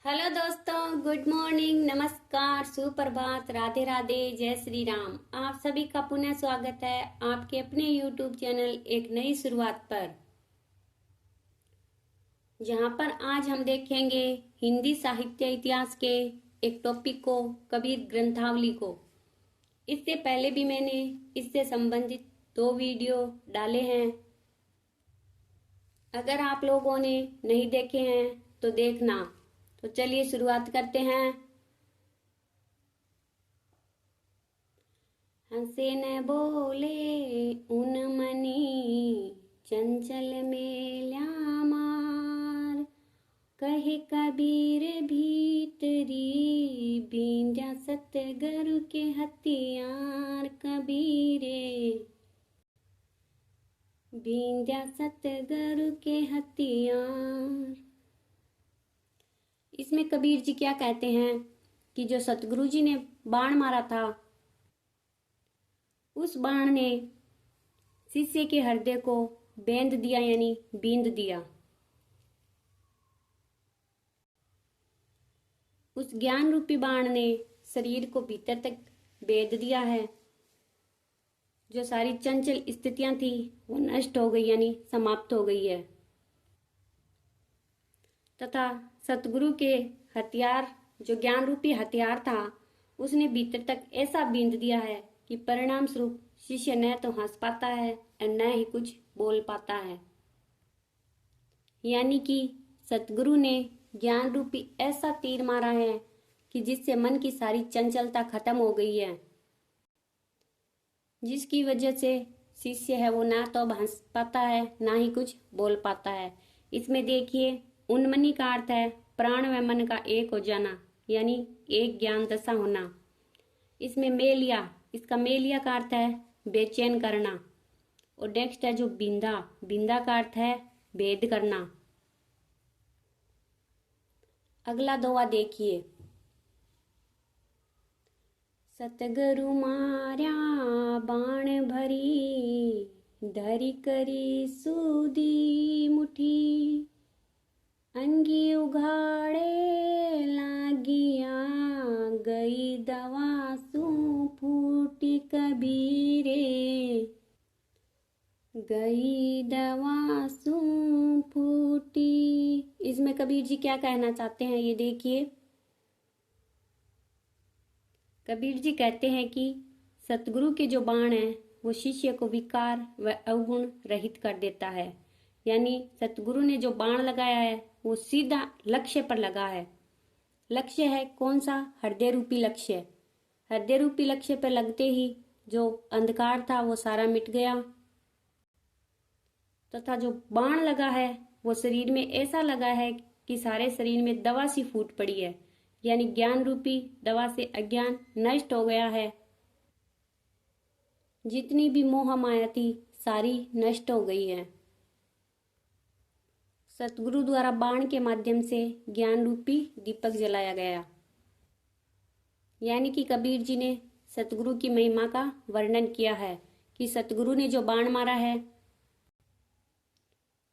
Hello दोस्तों, good morning, नमस्कार, सुप्रभात, राधे राधे, जय श्री राम। आप सभी का पुनः स्वागत है आपके अपने यूट्यूब चैनल एक नई शुरुआत पर, जहां पर आज हम देखेंगे हिंदी साहित्य इतिहास के एक टॉपिक को, कबीर ग्रंथावली को। इससे पहले भी मैंने इससे संबंधित 2 वीडियो डाले हैं। अगर आप लोगों ने नहीं देखे हैं तो देखना। तो चलिए शुरुआत करते हैं। हंसे न बोले उन मनी चंचल मेल्या मार, कहे कबीर भीतरी बींद्या सतगुरु के हथियार। कबीरे बींद्या सतगुरु के हथियार। इसमें कबीर जी क्या कहते हैं कि जो सतगुरु जी ने बाण मारा था, उस बाण ने शिष्य के हृदय को बेंध दिया, यानी बींद दिया। उस ज्ञान रूपी बाण ने शरीर को भीतर तक बेध दिया है। जो सारी चंचल स्थितियां थी वो नष्ट हो गई, यानी समाप्त हो गई है। तथा सतगुरु के हथियार, जो ज्ञान रूपी हथियार था, उसने भीतर तक ऐसा बींध दिया है कि परिणाम स्वरूप शिष्य न तो हंस पाता है और न ही कुछ बोल पाता है। यानी कि सतगुरु ने ज्ञान रूपी ऐसा तीर मारा है कि जिससे मन की सारी चंचलता खत्म हो गई है, जिसकी वजह से शिष्य है वो ना तो हंस पाता है ना ही कुछ बोल पाता है। इसमें देखिए, उन्मनी का अर्थ है प्राण व मन का एक हो जाना, यानी एक ज्ञान दशा होना। इसमें मेलिया, इसका मेलिया का अर्थ है बेचैन करना। और नेक्स्ट है जो बिंदा, बिंदा का अर्थ है भेद करना। अगला दोहा देखिए। सतगुरु मार्या बाण भरी, धरी करी सूदी मुठी, अंगी उघाड़े लागिया, गई दवा सू फूटी। कबीरे गई दवा सू फूटी। इसमें कबीर जी क्या कहना चाहते हैं, ये देखिए। कबीर जी कहते हैं कि सतगुरु के जो बाण हैं वो शिष्य को विकार व अवगुण रहित कर देता है। यानी सतगुरु ने जो बाण लगाया है वो सीधा लक्ष्य पर लगा है। लक्ष्य है कौन सा? हृदय रूपी लक्ष्य। हृदय रूपी लक्ष्य पर लगते ही जो अंधकार था वो सारा मिट गया। तथा जो बाण लगा है वो शरीर में ऐसा लगा है कि सारे शरीर में दवा सी फूट पड़ी है। यानी ज्ञान रूपी दवा से अज्ञान नष्ट हो गया है। जितनी भी मोह माया थी सारी नष्ट हो गई है। सतगुरु द्वारा बाण के माध्यम से ज्ञान रूपी दीपक जलाया गया। यानी कि कबीर जी ने सतगुरु की महिमा का वर्णन किया है कि सतगुरु ने जो बाण मारा है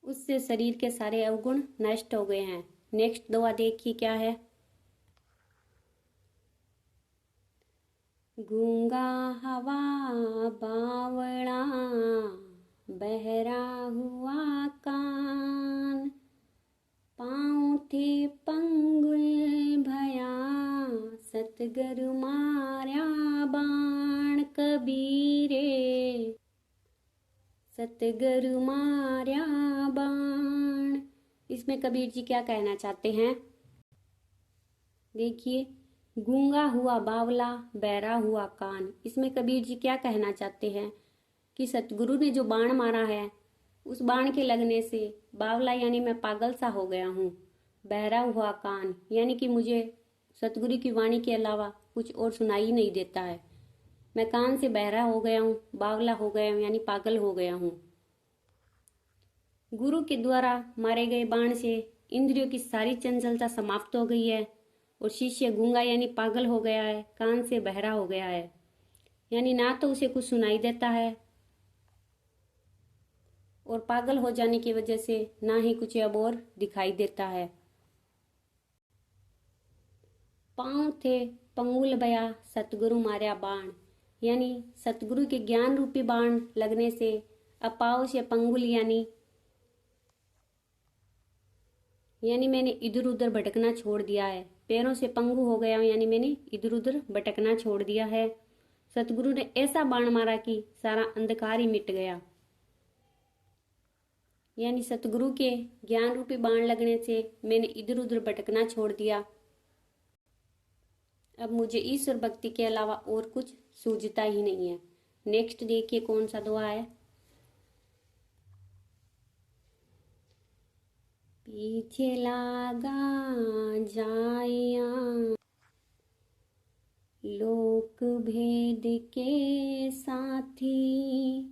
उससे शरीर के सारे अवगुण नष्ट हो गए हैं। नेक्स्ट दोहा देखिए क्या है। गूंगा हवा बावड़ा, बहरा हुआ कान, पाँव थे पंगुल भया, सतगुरु मार्या बाण। कबीरे सतगुरु मार्या बाण। इसमें कबीर जी क्या कहना चाहते हैं, देखिए। गूंगा हुआ बावला, बहरा हुआ कान। इसमें कबीर जी क्या कहना चाहते हैं कि सतगुरु ने जो बाण मारा है उस बाण के लगने से बावला यानी मैं पागल सा हो गया हूँ। बहरा हुआ कान यानी कि मुझे सतगुरु की वाणी के अलावा कुछ और सुनाई नहीं देता है। मैं कान से बहरा हो गया हूँ, बावला हो गया हूँ, यानी पागल हो गया हूँ। गुरु के द्वारा मारे गए बाण से इंद्रियों की सारी चंचलता समाप्त हो गई है और शिष्य गूंगा यानी पागल हो गया है, कान से बहरा हो गया है। यानी ना तो उसे कुछ सुनाई देता है और पागल हो जाने की वजह से ना ही कुछ अब और दिखाई देता है। पाँव थे पंगुल बया सतगुरु मार्या बाण, यानी सतगुरु के ज्ञान रूपी बाण लगने से अब पाँव से पंगुल यानी मैंने इधर उधर भटकना छोड़ दिया है। पैरों से पंगु हो गया हूं, यानी मैंने इधर उधर भटकना छोड़ दिया है। सतगुरु ने ऐसा बाण मारा कि सारा अंधकार ही मिट गया। यानी सतगुरु के ज्ञान रूपी बाण लगने से मैंने इधर उधर भटकना छोड़ दिया। अब मुझे ईश्वर भक्ति के अलावा और कुछ सूझता ही नहीं है। नेक्स्ट देखिए कौन सा दुआ है। पीछे लागा जाया लोक भेद के साथी,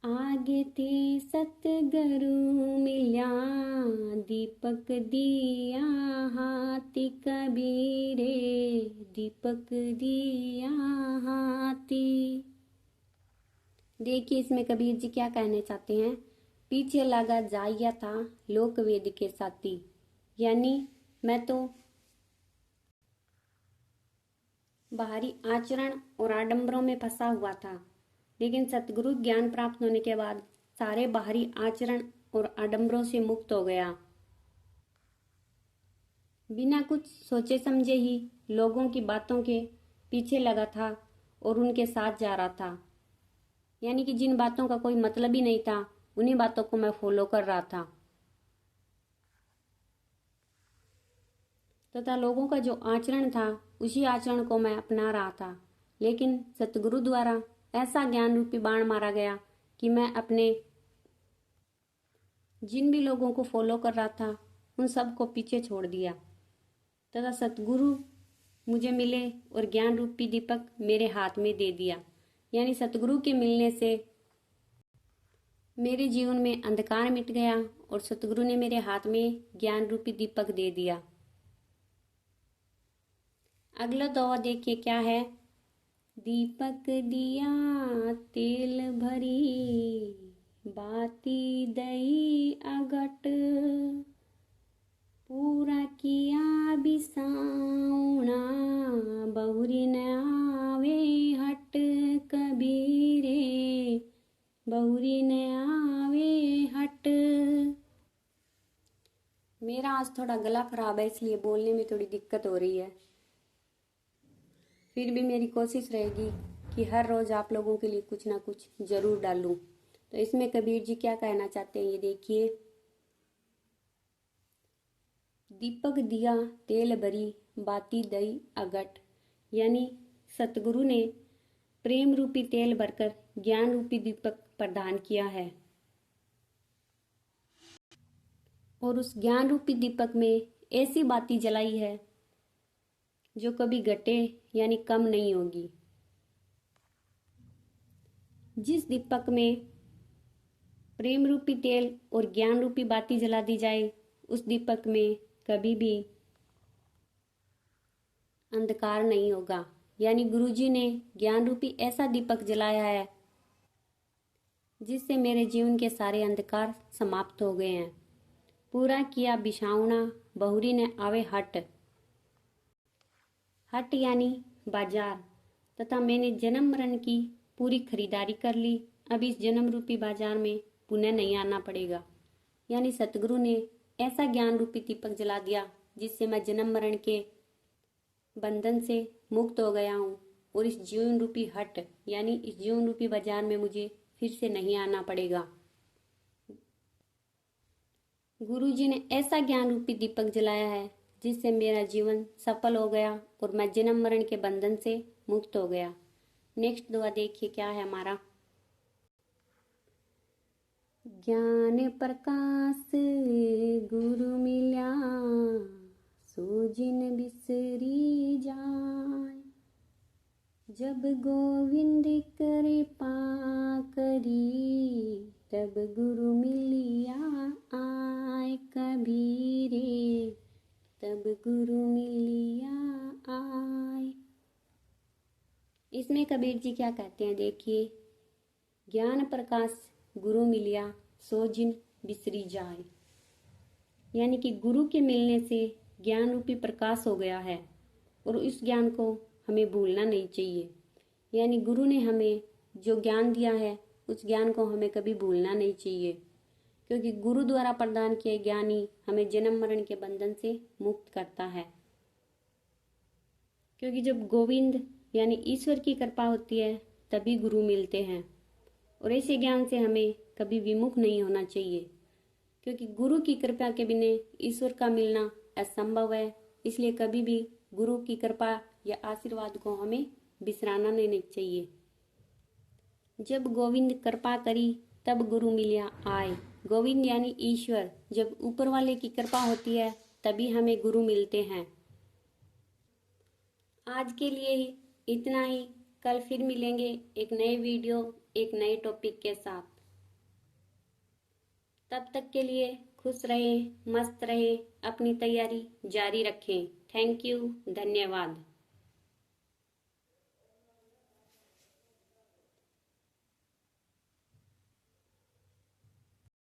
आगे थे सतगुरु मिल्या दीपक दिया हाथी कबीरे, दीपक दिया हाथी। देखिए इसमें कबीर जी क्या कहने चाहते हैं। पीछे लगा जाया था लोक वेद के साथी, यानी मैं तो बाहरी आचरण और आडंबरों में फंसा हुआ था, लेकिन सतगुरु ज्ञान प्राप्त होने के बाद सारे बाहरी आचरण और आडंबरों से मुक्त हो गया। बिना कुछ सोचे समझे ही लोगों की बातों के पीछे लगा था और उनके साथ जा रहा था, यानी कि जिन बातों का कोई मतलब ही नहीं था उन्हीं बातों को मैं फॉलो कर रहा था तथा लोगों का जो आचरण था उसी आचरण को मैं अपना रहा था। लेकिन सतगुरु द्वारा ऐसा ज्ञान रूपी बाण मारा गया कि मैं अपने जिन भी लोगों को फॉलो कर रहा था उन सब को पीछे छोड़ दिया तथा सतगुरु मुझे मिले और ज्ञान रूपी दीपक मेरे हाथ में दे दिया। यानी सतगुरु के मिलने से मेरे जीवन में अंधकार मिट गया और सतगुरु ने मेरे हाथ में ज्ञान रूपी दीपक दे दिया। अगला दुआ देखिए क्या है। दीपक दिया तेल भरी बाती दई अगट, पूरा किया बिसाउना बहुरी न आवे हट कबीरे, बहुरी न आवे हट। मेरा आज थोड़ा गला खराब है इसलिए बोलने में थोड़ी दिक्कत हो रही है, फिर भी मेरी कोशिश रहेगी कि हर रोज आप लोगों के लिए कुछ ना कुछ जरूर डालूं। तो इसमें कबीर जी क्या कहना चाहते हैं ये देखिए। दीपक दिया तेल भरी बाती दई अगट, यानी सतगुरु ने प्रेम रूपी तेल भरकर ज्ञान रूपी दीपक प्रदान किया है और उस ज्ञान रूपी दीपक में ऐसी बाती जलाई है जो कभी घटे यानी कम नहीं होगी। जिस दीपक में प्रेम रूपी तेल और ज्ञान रूपी बाती जला दी जाए उस दीपक में कभी भी अंधकार नहीं होगा। यानी गुरुजी ने ज्ञान रूपी ऐसा दीपक जलाया है जिससे मेरे जीवन के सारे अंधकार समाप्त हो गए हैं। पूरा किया बिछावना बहुरी ने आवे हट, हट यानी बाजार, तथा मैंने जन्म मरण की पूरी खरीदारी कर ली। अब इस जन्म रूपी बाजार में पुनः नहीं आना पड़ेगा। यानी सतगुरु ने ऐसा ज्ञान रूपी दीपक जला दिया जिससे मैं जन्म मरण के बंधन से मुक्त हो गया हूँ और इस जीवन रूपी हट यानी इस जीवन रूपी बाजार में मुझे फिर से नहीं आना पड़ेगा। गुरु जी ने ऐसा ज्ञान रूपी दीपक जलाया है जिससे मेरा जीवन सफल हो गया और मैं जन्म मरण के बंधन से मुक्त हो गया। नेक्स्ट दुआ देखिए क्या है हमारा। ज्ञान प्रकाश गुरु मिल्या सो जिन बिसरी जाय, जब गोविंद कृपा करी तब गुरु मिलिया आय कबीरे, तब गुरु मिलिया आय। इसमें कबीर जी क्या कहते हैं देखिए। ज्ञान प्रकाश गुरु मिलिया सो जिन बिसरी जाए, यानी कि गुरु के मिलने से ज्ञान रूपी प्रकाश हो गया है और उस ज्ञान को हमें भूलना नहीं चाहिए। यानी गुरु ने हमें जो ज्ञान दिया है उस ज्ञान को हमें कभी भूलना नहीं चाहिए, क्योंकि गुरु द्वारा प्रदान किए ज्ञान ही हमें जन्म मरण के बंधन से मुक्त करता है। क्योंकि जब गोविंद यानी ईश्वर की कृपा होती है तभी गुरु मिलते हैं, और ऐसे ज्ञान से हमें कभी विमुख नहीं होना चाहिए, क्योंकि गुरु की कृपा के बिना ईश्वर का मिलना असंभव है। इसलिए कभी भी गुरु की कृपा या आशीर्वाद को हमें बिसराना नहीं चाहिए। जब गोविंद कृपा करी तब गुरु मिलिया आए। गोविंद यानी ईश्वर, जब ऊपर वाले की कृपा होती है तभी हमें गुरु मिलते हैं। आज के लिए इतना ही। कल फिर मिलेंगे एक नए वीडियो, एक नए टॉपिक के साथ। तब तक के लिए खुश रहें, मस्त रहें, अपनी तैयारी जारी रखें। थैंक यू, धन्यवाद।